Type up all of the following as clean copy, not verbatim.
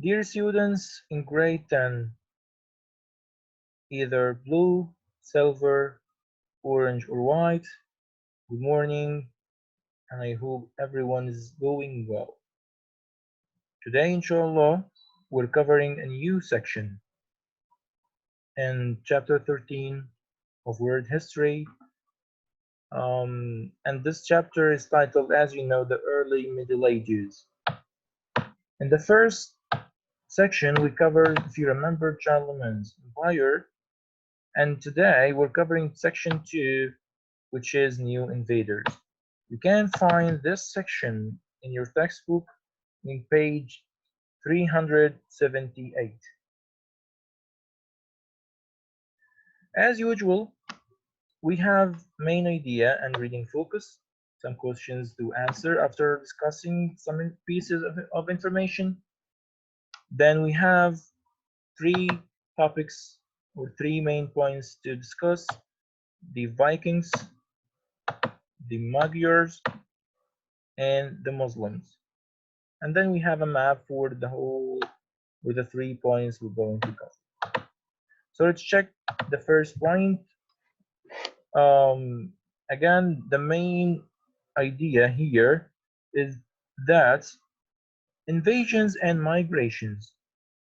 Dear students in grade 10, either blue, silver, orange, or white, good morning, and I hope everyone is doing well. Today, inshallah, we're covering a new section in chapter 13 of World History. And this chapter is titled, as you know, the Early Middle Ages. In the first section, we covered, if you remember, Charlemagne's Empire, and today we're covering section 2, which is New Invaders. You can find this section in your textbook in page 378. As usual, we have main idea and reading focus, some questions to answer after discussing some pieces of information. Then we have three topics or three main points to discuss: the Vikings, the Magyars, and the Muslims. And then we have a map for the whole with the 3 points we're going to cover. So let's check the first point. Again, the main idea here is that invasions and migrations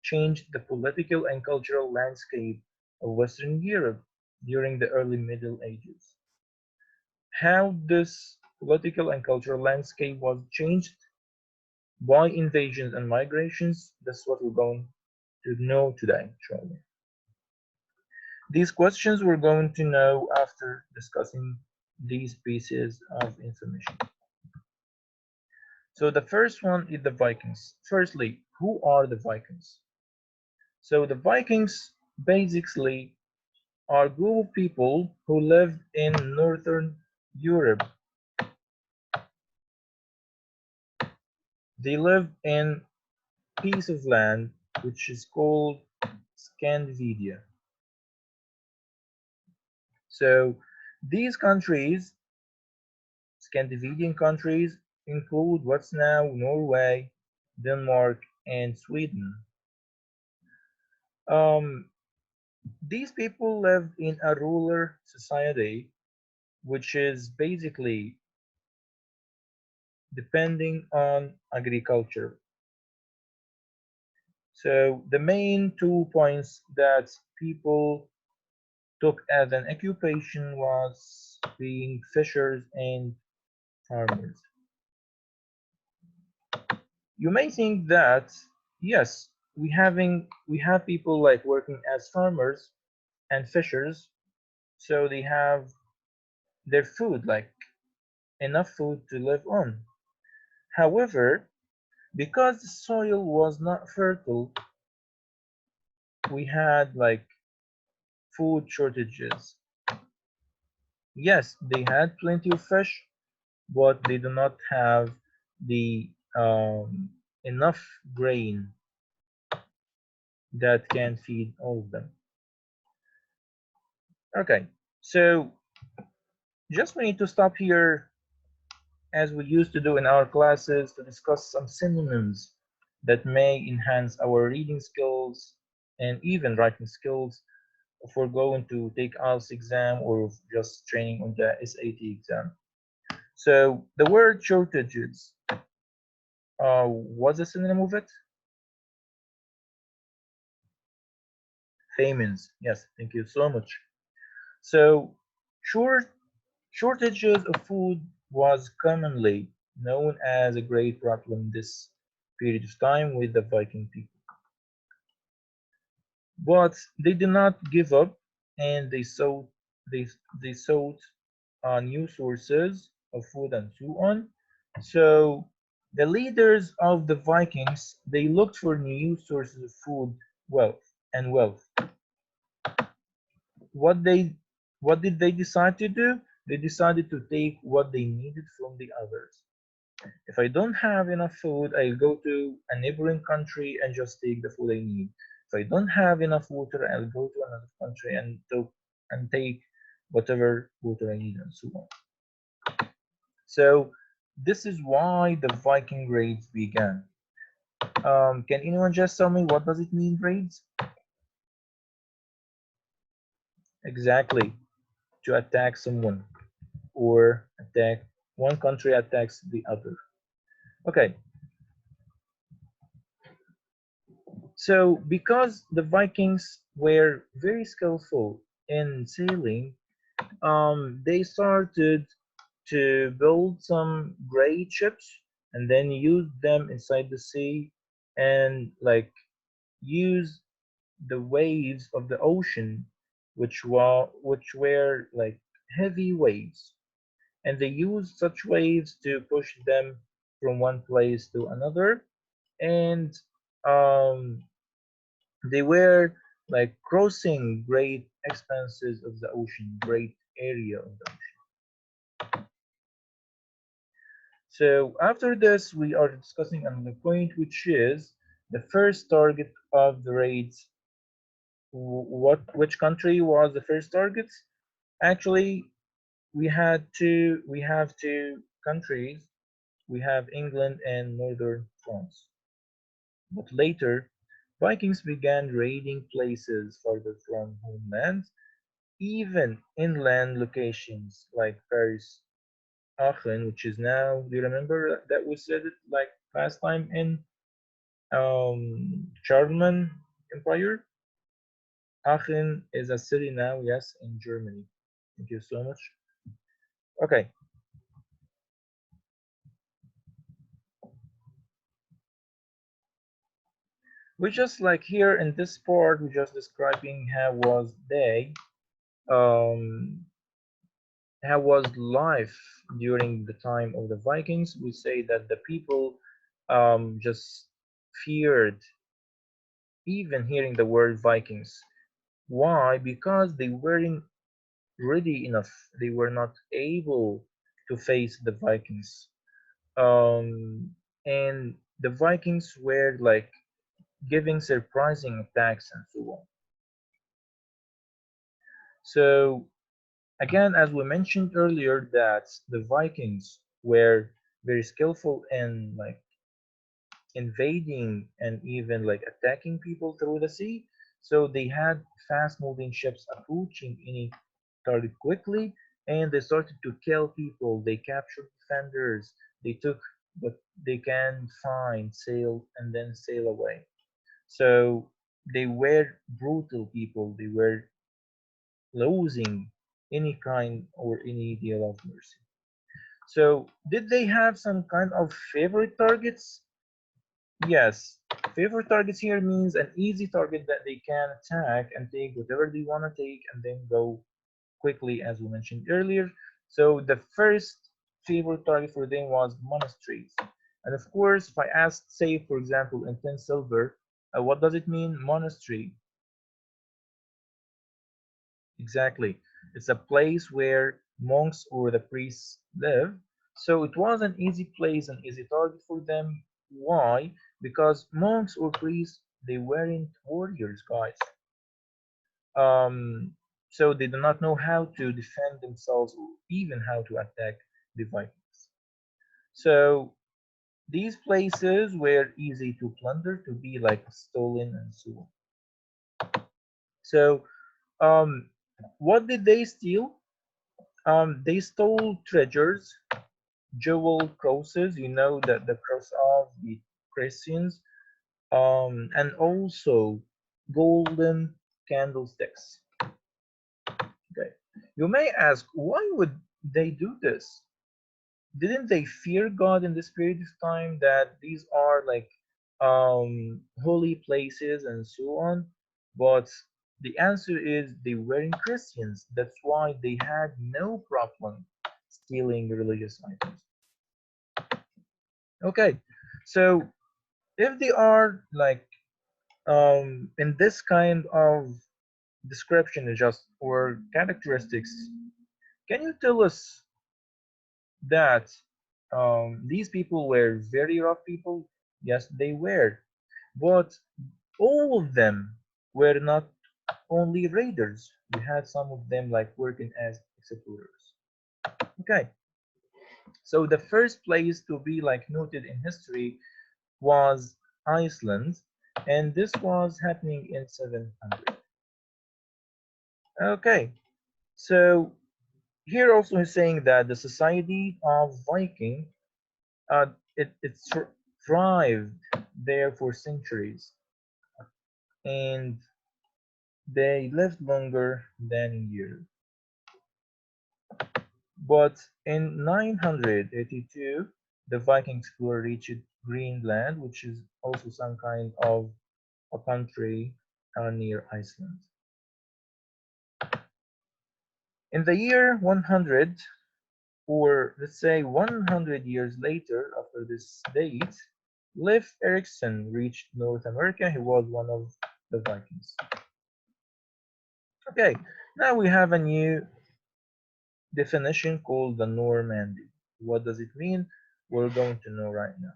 changed the political and cultural landscape of Western Europe during the early Middle Ages. How this political and cultural landscape was changed by invasions and migrations, that's what we're going to know today, shortly. These questions we're going to know after discussing these pieces of information. So the first one is the Vikings. Firstly, who are the Vikings? So the Vikings basically are a group of people who lived in northern Europe. They lived in a piece of land which is called Scandinavia. So these countries, Scandinavian countries, include what's now Norway, Denmark, and Sweden. These people lived in a rural society, which is basically depending on agriculture. So the main 2 points that people took as an occupation was being fishers and farmers. You may think that yes, we have people like working as farmers and fishers, so they have their food, like enough food to live on. However, because the soil was not fertile, we had like food shortages. Yes, they had plenty of fish, but they do not have the enough grain that can feed all of them. Okay, so just we need to stop here, as we used to do in our classes, to discuss some synonyms that may enhance our reading skills and even writing skills if we're going to take IELTS exam or just training on the SAT exam. So the word shortages, what's the synonym of it? Famines. Yes, thank you so much. So shortages of food was commonly known as a great problem this period of time with the Viking people. But they did not give up, and they, they sought new sources of food and so on. So the leaders of the Vikings, they looked for new sources of food, wealth. What they what did they decide to do? They decided to take what they needed from the others. If I don't have enough food, I'll go to a neighboring country and just take the food I need. If I don't have enough water, I'll go to another country and take whatever water I need and so on. So this is why the Viking raids began. Can anyone just tell me what does it mean, raids? Exactly, to attack someone or attack one country attacks the other. Okay, so because the Vikings were very skillful in sailing, they started to build some great ships and then use them inside the sea and like use the waves of the ocean, which were like heavy waves, and they used such waves to push them from one place to another, and um, they were like crossing great expanses of the ocean, great area of the ocean. So after this, we are discussing another point, which is the first target of the raids. Which country was the first target? Actually, we have two countries. We have England and northern France. But later, Vikings began raiding places farther from homeland, even inland locations like Paris, Aachen, which is now. Do you remember that we said it like last time in German Empire? Aachen is a city now, yes, in Germany. Thank you so much. Okay, we just like here in this part, we're just describing um, how was life during the time of the Vikings. We say that the people just feared even hearing the word Vikings. Why? Because they weren't ready enough. They were not able to face the Vikings. And the Vikings were like giving surprising attacks and so on. So again, as we mentioned earlier, that the Vikings were very skillful in like invading and even like attacking people through the sea. So they had fast moving ships approaching any target quickly, and they started to kill people. They captured defenders. They took what they can find, sail, and then sail away. So they were brutal people. They were losing any kind or any deal of mercy. So did they have some kind of favorite targets? Yes. Favorite targets here means an easy target that they can attack and take whatever they want to take and then go quickly, as we mentioned earlier. So the first favorite target for them was monasteries. And of course, if I ask, say, for example, in 10 silver, what does it mean, monastery? Exactly. It's a place where monks or the priests live. So it was an easy place, an easy target for them. Why? Because monks or priests, they weren't warriors, guys. Um, so they do not know how to defend themselves or even how to attack the Vikings. So these places were easy to plunder, to be like stolen and so on. So um, what did they steal? They stole treasures, jewel crosses, you know, that the cross of the Christians, and also golden candlesticks. Okay. You may ask, why would they do this? Didn't they fear God in this period of time that these are like holy places and so on? But the answer is they weren't Christians. That's why they had no problem stealing religious items. Okay, so if they are like in this kind of description just or characteristics, can you tell us that these people were very rough people? Yes, they were, but all of them were not only raiders. We had some of them like working as explorers. Okay, so the first place to be like noted in history was Iceland, and this was happening in 700. Okay, so here also is saying that the society of Viking, uh, it thrived there for centuries, and they lived longer than in Europe. But in 982, the Viking explorer reached Greenland, which is also some kind of a country near Iceland. In the year 100, or let's say 100 years later after this date, Leif Erikson reached North America. He was one of the Vikings. Okay, now we have a new definition called the Normandy. What does it mean? We're going to know right now.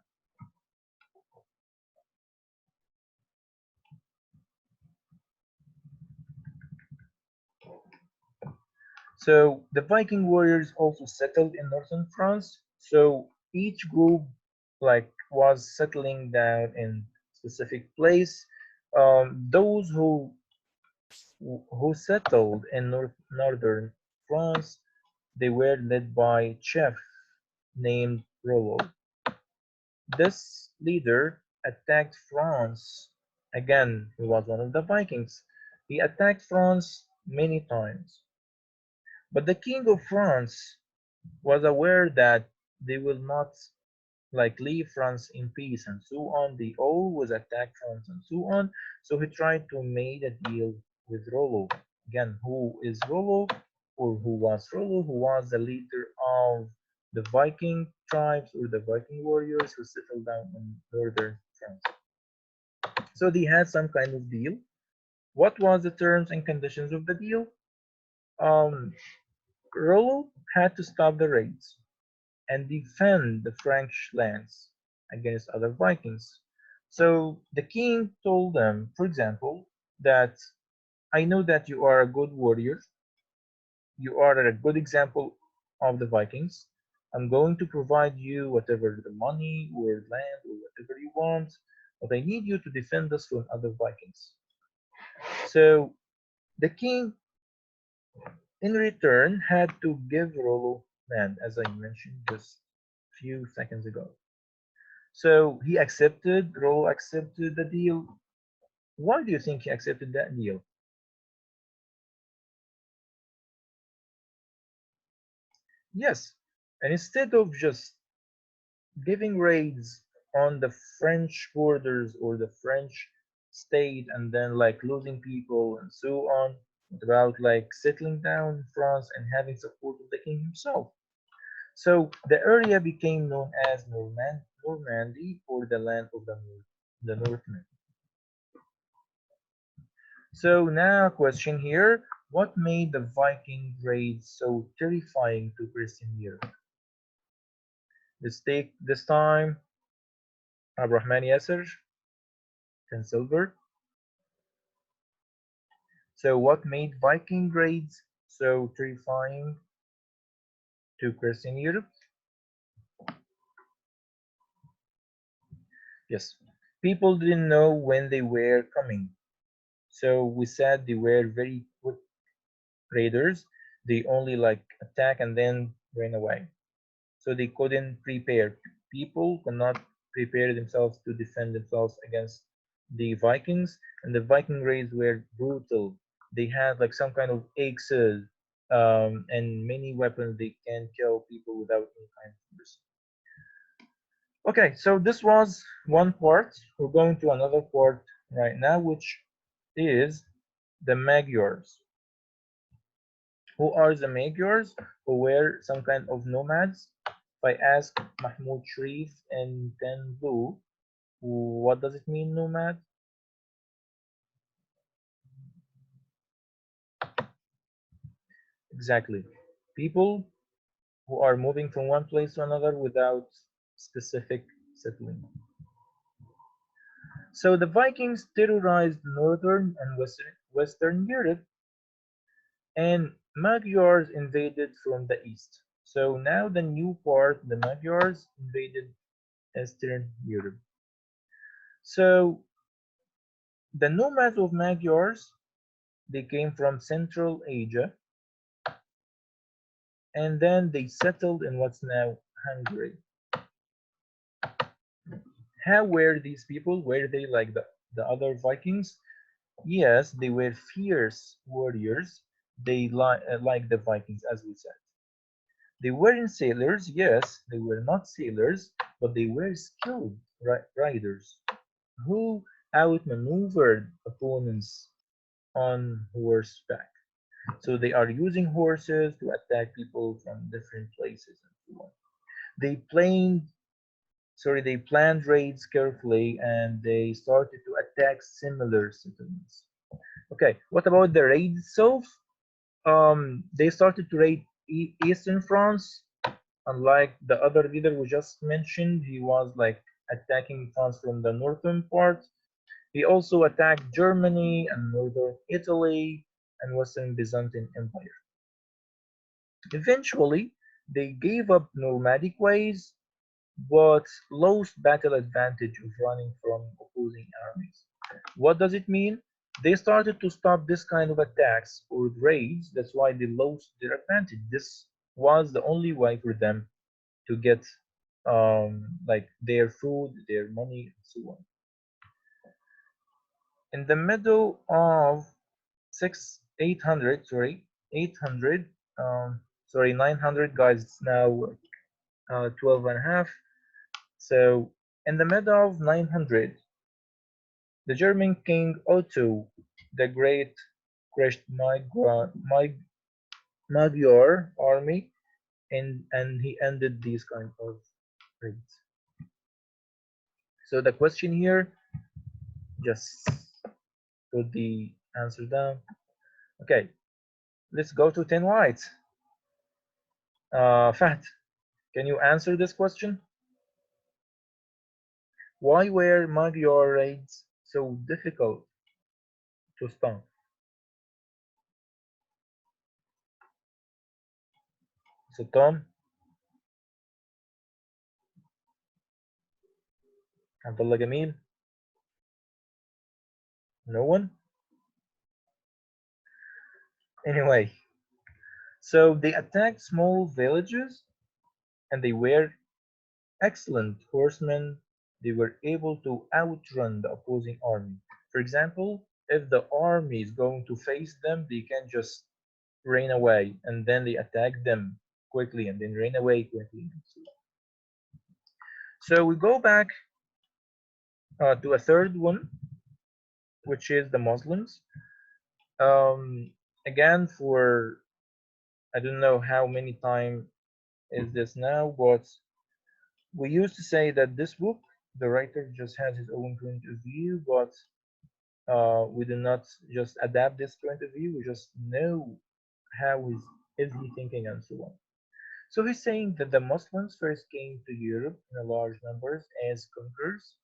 So the Viking warriors also settled in northern France. So each group like was settling down in specific place. Those who settled in northern France, they were led by chief named Rollo. This leader attacked France. Again, he was one of the Vikings. He attacked France many times. But the king of France was aware that they will not like leave France in peace and so on. They always attack France and so on. So he tried to make a deal with Rollo. Again, who is Rollo, or who was Rollo, who was the leader of the Viking tribes or the Viking warriors who settled down in northern France. So they had some kind of deal. What was the terms and conditions of the deal? Um, Rollo had to stop the raids and defend the French lands against other Vikings. So the king told them, for example, that I know that you are a good warrior, you are a good example of the Vikings. I'm going to provide you whatever the money or land or whatever you want, but I need you to defend us from other Vikings. So the king, in return, had to give Rollo land, as I mentioned just a few seconds ago. So he accepted, Rollo accepted the deal. Why do you think he accepted that deal? Yes, and instead of just giving raids on the French borders or the French state and then like losing people and so on, what about like settling down in France and having support of the king himself? So the area became known as Normandy, or the land of the Northmen. So now a question here. What made the Viking raids so terrifying to Christian Europe? Let's take this time Abrahman Yasser and Silver. So what made Viking raids so terrifying to Christian Europe? Yes. People didn't know when they were coming. So we said they were very quick raiders. They only like attack and then ran away. So they couldn't prepare. People cannot prepare themselves to defend themselves against the Vikings, and the Viking raids were brutal. They had like some kind of axes and many weapons. They can kill people without any kind of mercy. Okay, so this was one part. We're going to another part right now, which is the Magyars. Who are the Magyars? Who were some kind of nomads? If I ask Mahmoud Sharif and Tenbu, what does it mean, nomad? Exactly. People who are moving from one place to another without specific settling. So the Vikings terrorized northern and western Europe, and Magyars invaded from the east. So now the new part, the Magyars invaded Eastern Europe. So the nomads of Magyars, they came from Central Asia, and then they settled in what's now Hungary. How were these people? Were they like the other Vikings? Yes, they were fierce warriors. They like the Vikings, as we said. They weren't sailors, yes, they were not sailors, but they were skilled riders who outmaneuvered opponents on horseback. So they are using horses to attack people from different places and so on. They planned, they planned raids carefully and they started to attack similar settlements. Okay, what about the raid itself? They started to raid Eastern France. Unlike the other leader we just mentioned, he was like attacking France from the northern part. He also attacked Germany and northern Italy and Western Byzantine Empire. Eventually, they gave up nomadic ways but lost battle advantage of running from opposing armies. What does it mean? They started to stop this kind of attacks or raids. That's why they lost their advantage. This was the only way for them to get like their food, their money, and so on. In the middle of 800, 900 guys, it's now 12 and a half. So in the middle of 900, the German king Otto the Great crushed Magyar army and he ended these kind of raids. So the question here, just put the answer down. Okay, let's go to 10 white. Fat, can you answer this question? Why were Magyar raids so difficult to stop? So Tom, Abdullah Jamil, no one? Anyway, so they attacked small villages and they were excellent horsemen. They were able to outrun the opposing army. For example, if the army is going to face them, they can just rain away and then they attack them quickly and then rain away quickly. So we go back to a third one, which is the Muslims. Um, Again, for I don't know how many time is this now, but we used to say that this book, the writer just has his own point of view, but we do not just adapt this point of view. We just know how is he thinking and so on. So he's saying that the Muslims first came to Europe in a large numbers as conquerors,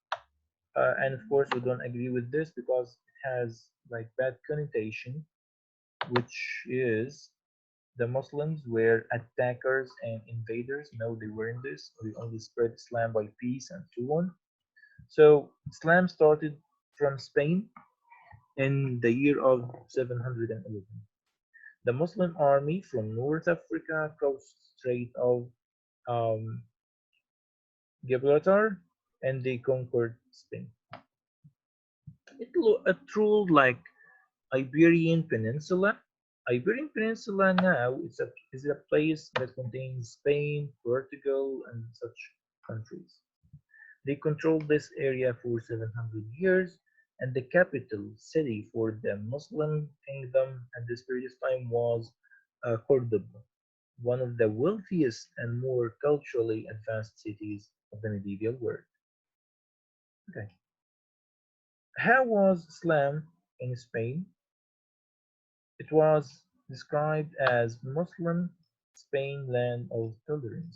and of course we don't agree with this because it has like bad connotation, which is the Muslims were attackers and invaders. No, they weren't this. We only spread Islam by peace and so on. So Islam started from Spain in the year of 711. The Muslim army from North Africa crossed Strait of um, Gibraltar and they conquered Spain. It ruled like Iberian Peninsula. Iberian Peninsula now is a place that contains Spain, Portugal, and such countries. They controlled this area for 700 years, and the capital city for the Muslim kingdom at this period of time was Cordoba, one of the wealthiest and more culturally advanced cities of the medieval world. Okay. How was Islam in Spain? It was described as Muslim Spain land of tolerance.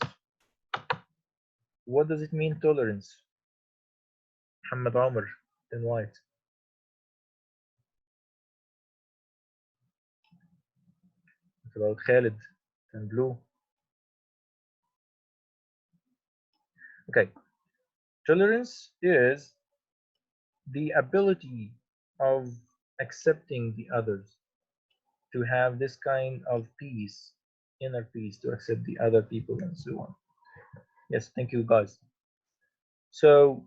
What does it mean, tolerance? Muhammad Omar, in white. It's about Khalid in blue. Okay, tolerance is the ability of accepting the others, to have this kind of peace, inner peace, to accept the other people and so on. Yes, thank you guys. So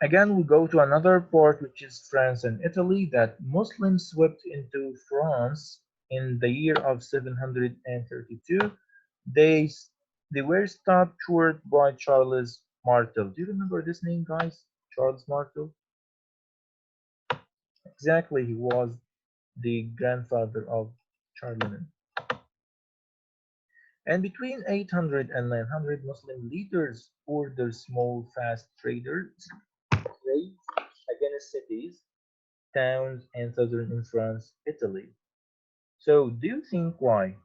again, we go to another part, which is France and Italy, that Muslims swept into France in the year of 732. They they were stopped short by Charles Martel. Do you remember this name, guys? Charles Martel? Exactly, he was the grandfather of Charlemagne. And between 800 and 900, Muslim leaders ordered small, fast traders raids against cities, towns, and southern in France, Italy. So, do you think why?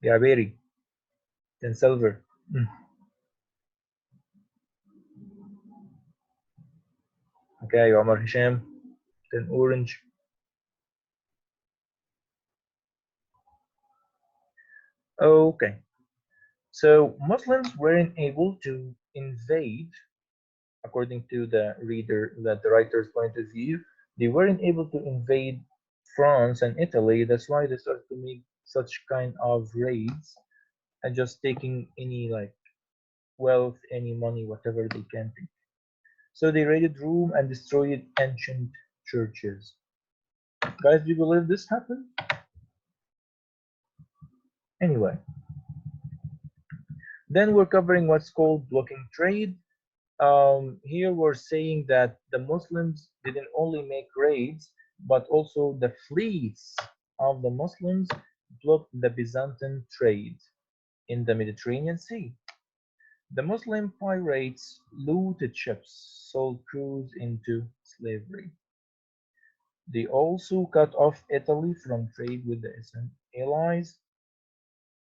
Yeah, very. Then silver. Mm. Okay, Omar Hisham. Then orange. Okay. So, Muslims weren't able to invade, according to the reader, that the writer's point of view, they weren't able to invade France and Italy. That's why they started to make such kind of raids and just taking any like wealth, any money, whatever they can take. So they raided Rome and destroyed ancient churches. Guys, do you believe this happened? Anyway, then we're covering what's called blocking trade. Here we're saying that the Muslims didn't only make raids, but also the fleets of the Muslims blocked the Byzantine trade in the Mediterranean Sea. The Muslim pirates looted ships, sold crews into slavery. They also cut off Italy from trade with the Eastern allies,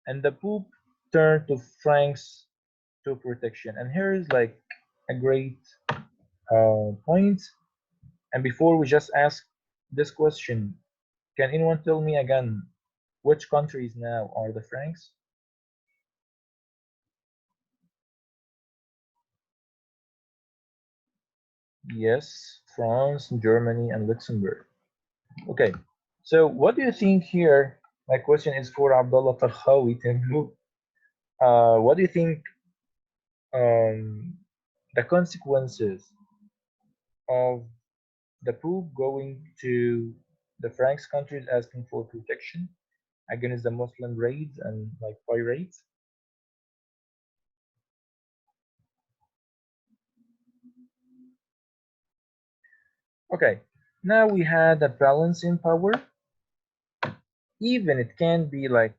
and the Pope turned to Franks to protection. And here is like a great point. And before we just ask this question, can anyone tell me again which countries now are the Franks? Yes, France, Germany, and Luxembourg. Okay, so what do you think here? My question is for Abdullah Takhawi Temlu. What do you think um, the consequences of the Pope going to the Franks countries asking for protection against the Muslim raids and like pirates? Okay, now we had a balance in power. Even it can be like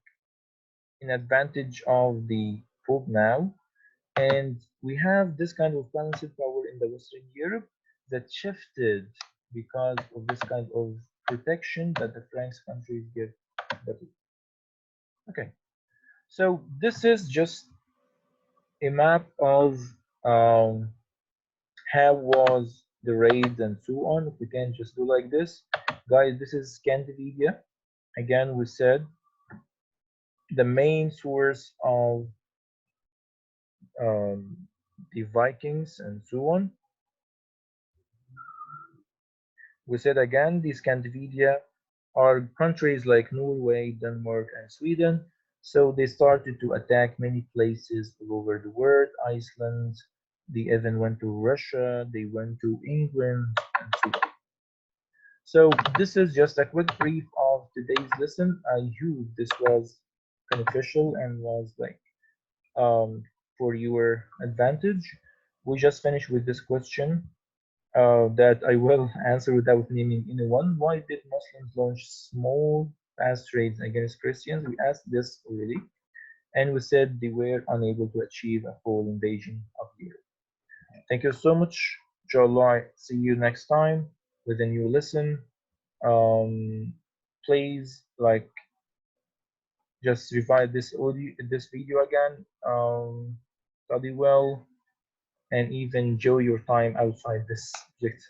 an advantage of the Pope now, and we have this kind of balanced power in the Western Europe that shifted because of this kind of protection that the Franks countries give the Pope. Okay, so this is just a map of um, how was the raids and so on. We can just do like this. Guys, this is Scandinavia. Again, we said the main source of um, the Vikings and so on. We said again, the Scandinavia are countries like Norway, Denmark, and Sweden. So they started to attack many places all over the world. Iceland, they even went to Russia, they went to England, and so on. So this is just a quick brief of today's lesson. I hope this was beneficial and was like um, for your advantage. We just finished with this question that I will answer without naming anyone. Why did Muslims launch small fast raids against Christians? We asked this already, and we said they were unable to achieve a full invasion of Europe. Thank you so much, Inshallah. See you next time with a new lesson. Um, please like just revise this video again. Study well, and even enjoy your time outside this subject.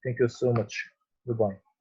Thank you so much. Goodbye.